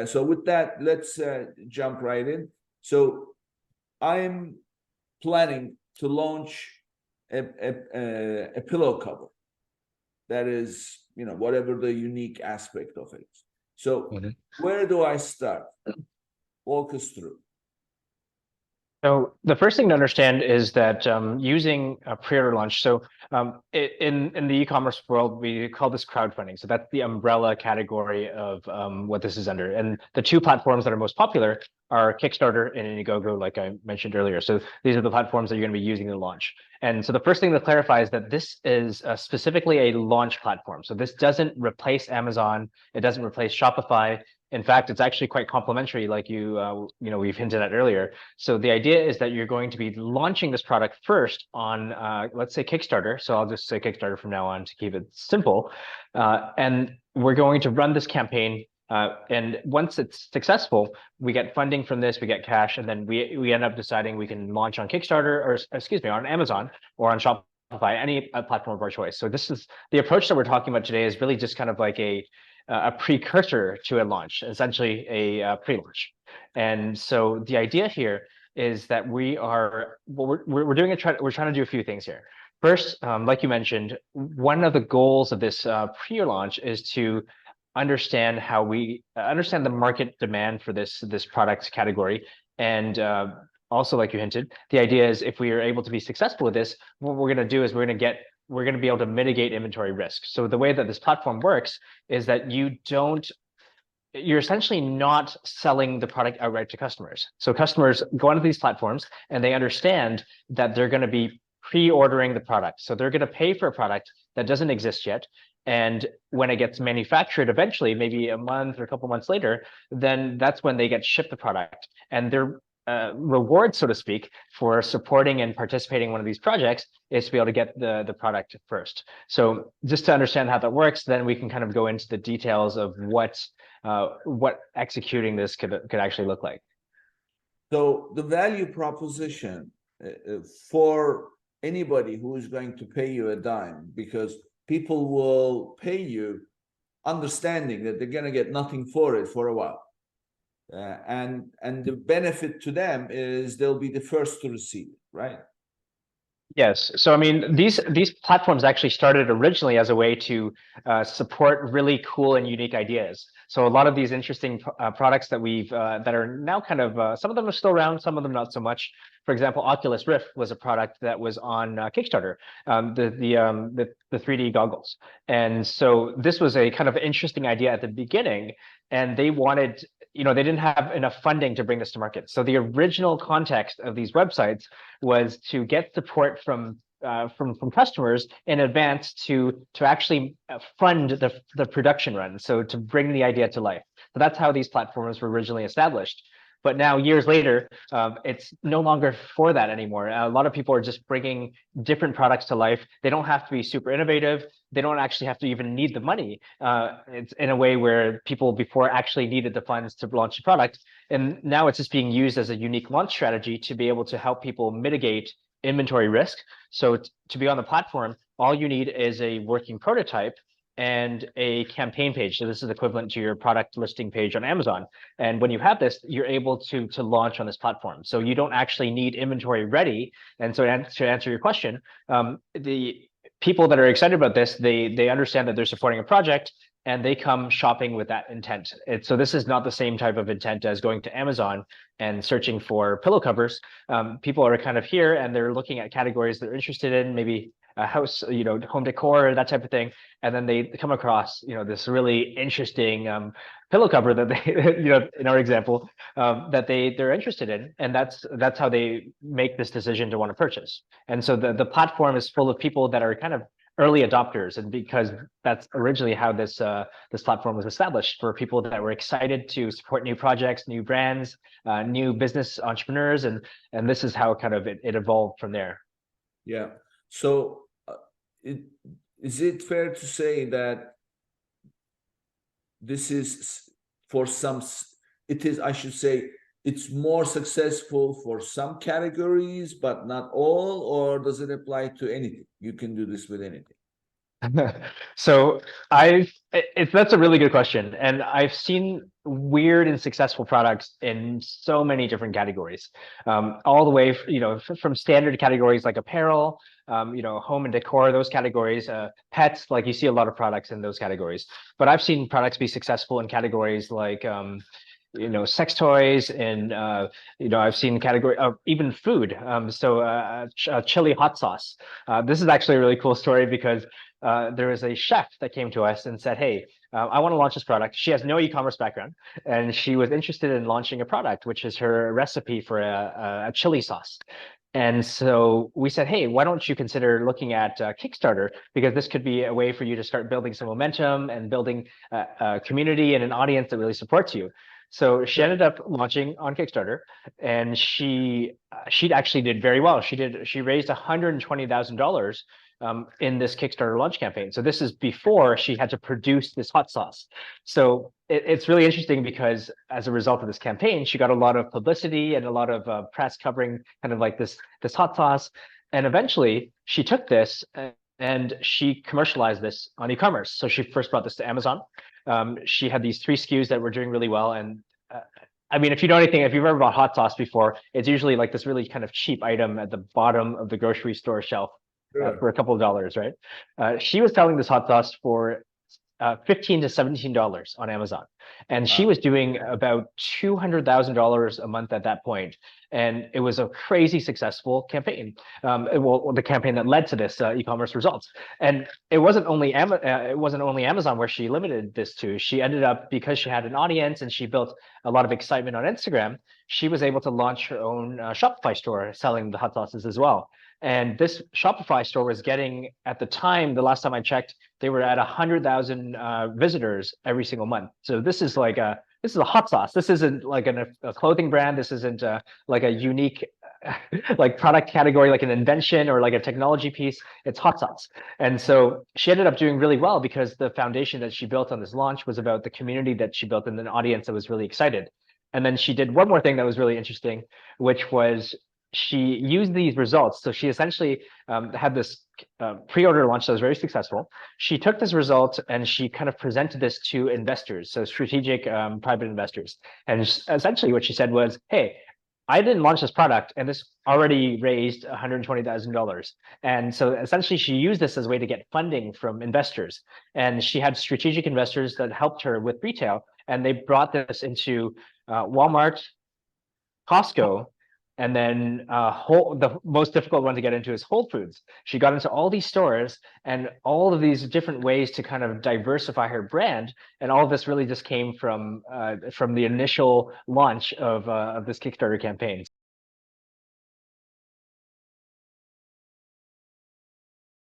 So with that, let's jump right in. So I'm planning to launch a pillow cover that is, whatever the unique aspect of it. So where do I start? Walk us through. So the first thing to understand is that using a pre-order launch. So in the e-commerce world, we call this crowdfunding. So that's the umbrella category of what this is under. And the two platforms that are most popular are Kickstarter and Indiegogo, like I mentioned earlier. So these are the platforms that you're going to be using to launch. And so the first thing to clarify is that this is specifically a launch platform. So this doesn't replace Amazon. It doesn't replace Shopify. In fact, it's actually quite complementary, like we've hinted at earlier. So the idea is that you're going to be launching this product first on, let's say, Kickstarter. So I'll just say Kickstarter from now on to keep it simple. And we're going to run this campaign. And once it's successful, we get funding from this, we get cash, and then we end up deciding we can launch on Kickstarter, or excuse me, on Amazon or on Shopify, any platform of our choice. So this is the approach that we're talking about today is really just kind of like a precursor to a launch, essentially a pre-launch. And so the idea here is that we're trying to do a few things here. First, like you mentioned, one of the goals of this pre-launch is to understand how we understand the market demand for this product category. And also, like you hinted, the idea is if we are able to be successful with this, what we're going to do is we're going to be able to mitigate inventory risk. So the way that this platform works is that you're essentially not selling the product outright to customers. So customers go onto these platforms and they understand that they're going to be pre-ordering the product. So they're going to pay for a product that doesn't exist yet. And when it gets manufactured eventually, maybe a month or a couple months later, then that's when they get shipped the product. And their reward, so to speak, for supporting and participating in one of these projects is to be able to get the product first. So just to understand how that works, then we can kind of go into the details of what executing this could actually look like. So the value proposition for anybody who is going to pay you a dime, because people will pay you understanding that they're going to get nothing for it for a while. And the benefit to them is they'll be the first to receive it, right? Yes. So I mean, these platforms actually started originally as a way to support really cool and unique ideas. So a lot of these interesting products that that are now kind of some of them are still around, some of them not so much. For example, Oculus Rift was a product that was on Kickstarter, the 3D goggles, and so this was a kind of interesting idea at the beginning, and they wanted. They didn't have enough funding to bring this to market. So the original context of these websites was to get support from customers in advance to actually fund the production run. So to bring the idea to life. So that's how these platforms were originally established. But now, years later, it's no longer for that anymore. A lot of people are just bringing different products to life. They don't have to be super innovative. They don't actually have to even need the money. It's in a way where people before actually needed the funds to launch a product. And now it's just being used as a unique launch strategy to be able to help people mitigate inventory risk. So to be on the platform, all you need is a working prototype and a campaign page. So this is equivalent to your product listing page on Amazon. And when you have this, you're able to launch on this platform. So you don't actually need inventory ready. And so to answer your question, the people that are excited about this, they understand that they're supporting a project and they come shopping with that intent. So this is not the same type of intent as going to Amazon and searching for pillow covers. People are kind of here and they're looking at categories they're interested in, maybe a house, home decor, that type of thing. And then they come across, this really interesting pillow cover that they, in our example, that they're interested in. And that's how they make this decision to want to purchase. And so the platform is full of people that are kind of early adopters, and because that's originally how this platform was established, for people that were excited to support new projects, new brands, new business entrepreneurs, and this is how kind of it evolved from there. Yeah. So is it fair to say that this is I should say, it's more successful for some categories, but not all, or does it apply to anything? You can do this with anything. So that's a really good question, and I've seen weird and successful products in so many different categories, all the way from standard categories like apparel, home and decor, those categories, pets, like you see a lot of products in those categories. But I've seen products be successful in categories like sex toys, and I've seen category of even food. Chili hot sauce. This is actually a really cool story because there was a chef that came to us and said, "Hey, I want to launch this product." She has no e-commerce background, and she was interested in launching a product, which is her recipe for a chili sauce. And so we said, "Hey, why don't you consider looking at Kickstarter? Because this could be a way for you to start building some momentum and building a community and an audience that really supports you." So she ended up launching on Kickstarter, and she actually did very well. She raised $120,000 in this Kickstarter launch campaign. So this is before she had to produce this hot sauce. So it's really interesting because as a result of this campaign, she got a lot of publicity and a lot of press covering kind of like this hot sauce. And eventually she took this and she commercialized this on e-commerce. So she first brought this to Amazon. She had these 3 SKUs that were doing really well. And I mean, if you know anything, if you've ever bought hot sauce before, it's usually like this really kind of cheap item at the bottom of the grocery store shelf for a couple of dollars, right? She was selling this hot sauce for $15 to $17 on Amazon, and she was doing about $200,000 a month at that point, and it was a crazy successful campaign. Well, the campaign that led to this e-commerce results, and it wasn't only Amazon where she limited this to. She ended up, because she had an audience and she built a lot of excitement on Instagram, she was able to launch her own Shopify store selling the hot sauces as well. And this Shopify store was getting, at the time, the last time I checked, they were at 100,000 visitors every single month. So this is a hot sauce. This isn't like a clothing brand. This isn't like a unique like product category, like an invention or like a technology piece. It's hot sauce. And so she ended up doing really well because the foundation that she built on this launch was about the community that she built and an audience that was really excited. And then she did one more thing that was really interesting, which was she used these results. So she essentially had this pre-order launch that was very successful. She took this result and she kind of presented this to investors, so strategic private investors. And essentially what she said was, "Hey, I didn't launch this product and this already raised $120,000. And so essentially she used this as a way to get funding from investors. And she had strategic investors that helped her with retail, and they brought this into Walmart, Costco, and then the most difficult one to get into is Whole Foods. She got into all these stores and all of these different ways to kind of diversify her brand. And all of this really just came from the initial launch of this Kickstarter campaign.